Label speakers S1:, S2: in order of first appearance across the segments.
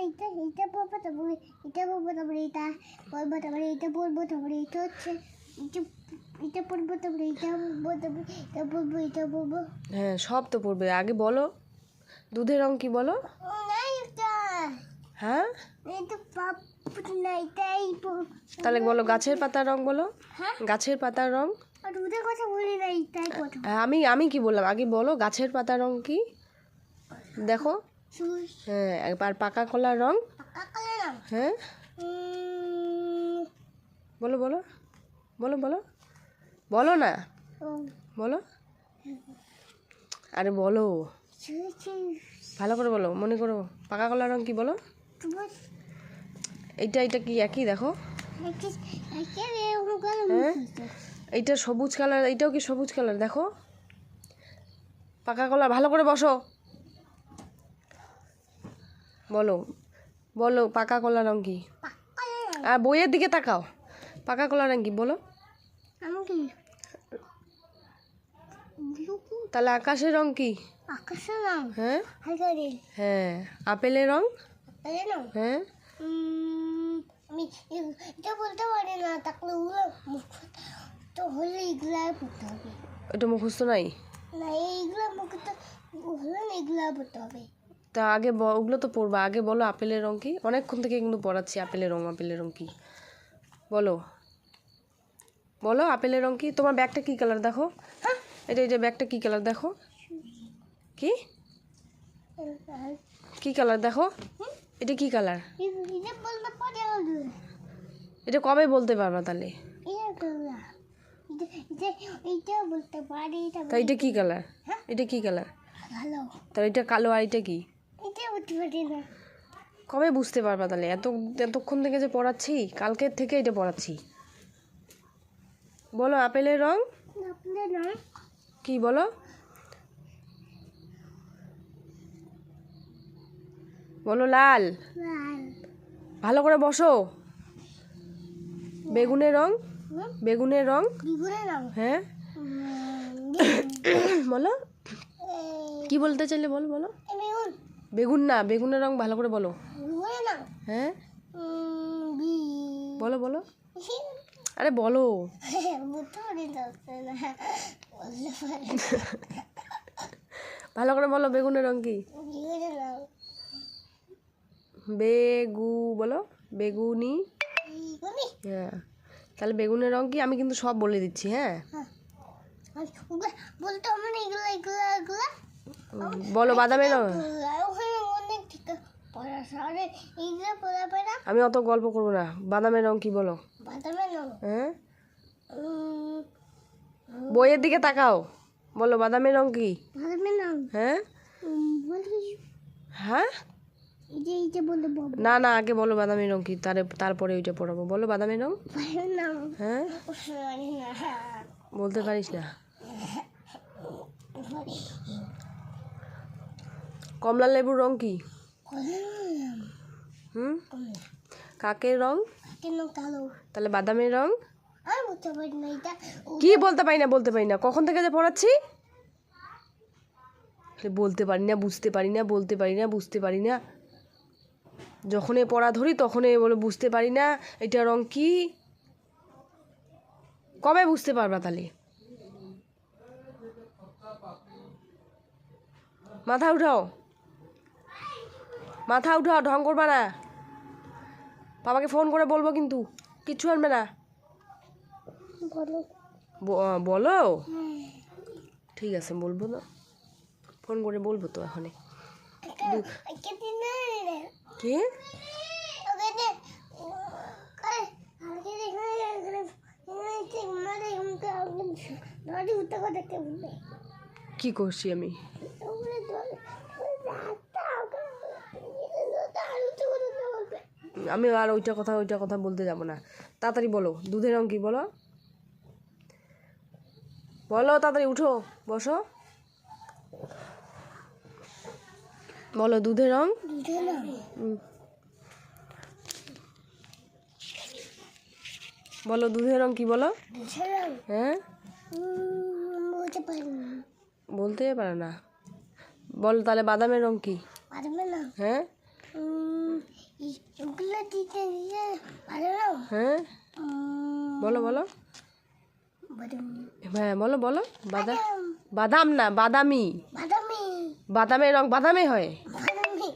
S1: এটা পড়বো তারপরে এটা পড়বো তারপরে এটা পড়বো তারপরে এটা পড়বো তারপরে এটা হচ্ছে এটা পড়বো তারপরে এটা পড়বো তারপরে এটা পড়বো এটা পড়বো।
S2: হ্যাঁ সব তো পড়বে, আগে বলো দুধের রং কি বলো। হ্যাঁ তাহলে বলো গাছের পাতার রং বলো। গাছের পাতার রং। আমি কি বললাম আগে বলো গাছের পাতার রং কি দেখো। হ্যাঁ আর পাকা কলার রং। হ্যাঁ বলো বলো বলো বলো বলো না বলো, আরে বলো ভালো করে বলো, মনে করো পাকা কলার রং কি বলো। এটা কি একই দেখো। হ্যাঁ এইটা সবুজ কালার, এইটাও কি সবুজ কালার দেখো। পাকা কলা ভালো করে বসো, বলো বলো পাকা কলা রং কি। আর বইয়ের দিকে তাকাও, পাকা কলা রং কি বলো। তাহলে আকাশের রং কি। হ্যাঁ হ্যাঁ আপেলের রং। হ্যাঁ
S1: আমি এটা বলতে পারি না, তাহলে তো হলে এগুলা পড়তে হবে।
S2: এটা মুখস্থ নাই
S1: না, এইগুলা মুখস্থ হলে এগুলা পড়তে হবে।
S2: তা আগে ওগুলো তো পড়বা, আগে বলো আপেলের রং কি। অনেকক্ষণ থেকে কিন্তু পড়াচ্ছি আপেলের রং কি বলো বলো আপেলের রং কি। তোমার ব্যাগটা কি কালার দেখো। হ্যাঁ এটা ব্যাগটা কি কালার দেখো, কি কি কালার দেখো। এটা কি কালার, এটা কবে বলতে পারবা তাহলে। তা এটা কি কালার, এটা কি কালার। তা এটা কালো আর এটা কি, কবে বুঝতে পারবা তাহলে। এতক্ষণ থেকে যে পড়াচ্ছি, কালকের থেকে এটা পড়াচ্ছি। বলো আপেলের রং কি বলো। বলো লাল। ভালো করে বসো। বেগুনের রং। বেগুনের রং। হ্যাঁ বলো কি বলতে চাইলে বলো বলো। বেগুন না, বেগুনের রং ভালো করে বলো। হ্যাঁ বলো বলো, আরে বলো ভালো করে বলো। বেগুনের রং কি। বলো বেগুনি। হ্যাঁ তাহলে বেগুনের রং কি, আমি কিন্তু সব বলে দিচ্ছি। হ্যাঁ বলো বাদামের রং। আমি অত গল্প করবো না, বাদামের রং কি বলো। হ্যাঁ বইয়ের দিকে তাকাও, বলো বাদামের রং কি। হ্যাঁ হ্যাঁ না আগে বলো বাদামি রং কি, তারপরে ওইটা পড়াবো। বলো বাদামি রং। হ্যাঁ বলতে পারিস না। কমলা লেবুর রং কি। কাকের রং। তাহলে বাদামের রং কি। বলতে পারি না কখন থেকে যে পড়াচ্ছি। বলতে পারি না, বুঝতে পারি না, বলতে পারি না, বুঝতে পারি না। যখনই পড়া ধরি তখনই বলে বুঝতে পারি না এটা রং কি। কবে বুঝতে পারবা তাহলে। মাথা উঠাও, ঢং করবা না। বাবাকে ফোন করে বলবো কিন্তু, কিচ্ছু আনবে না। বলো ঠিক আছে বলবো না, ফোন করে বলবো তো এখনই। কি কি করছি আমি। আমি আর ওইটা কথা বলতে যাব না। তাড়াতাড়ি বলো দুধের রং কি বলো। বলো তাড়াতাড়ি উঠো বসো, বলো দুধের রং। বলো দুধের রং কি বলো। হ্যাঁ বলতে পারো না। বলো তাহলে বাদামের রং কি। হ্যাঁ বলো বলো
S1: বাদামি
S2: হ্যাঁ বলো বলো বাদাম না বাদামি
S1: বাদামি
S2: বাদামের রং বাদামি হয়
S1: বাদামি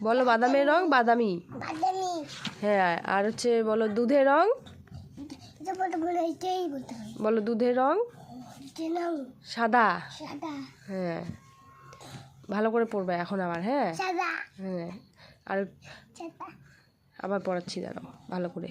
S2: বলো বাদামের রং বাদামি
S1: বাদামি
S2: হ্যাঁ আর হচ্ছে বলো দুধের রং
S1: এটা বলতে বলে এটাই বলতে হবে
S2: বলো দুধের রং
S1: রং
S2: সাদা
S1: সাদা
S2: হ্যাঁ ভালো করে পড়বে এখন আবার হ্যাঁ
S1: সাদা
S2: হ্যাঁ আর
S1: সাদা
S2: আবার পড়াচ্ছি দাঁড়াও ভালো করে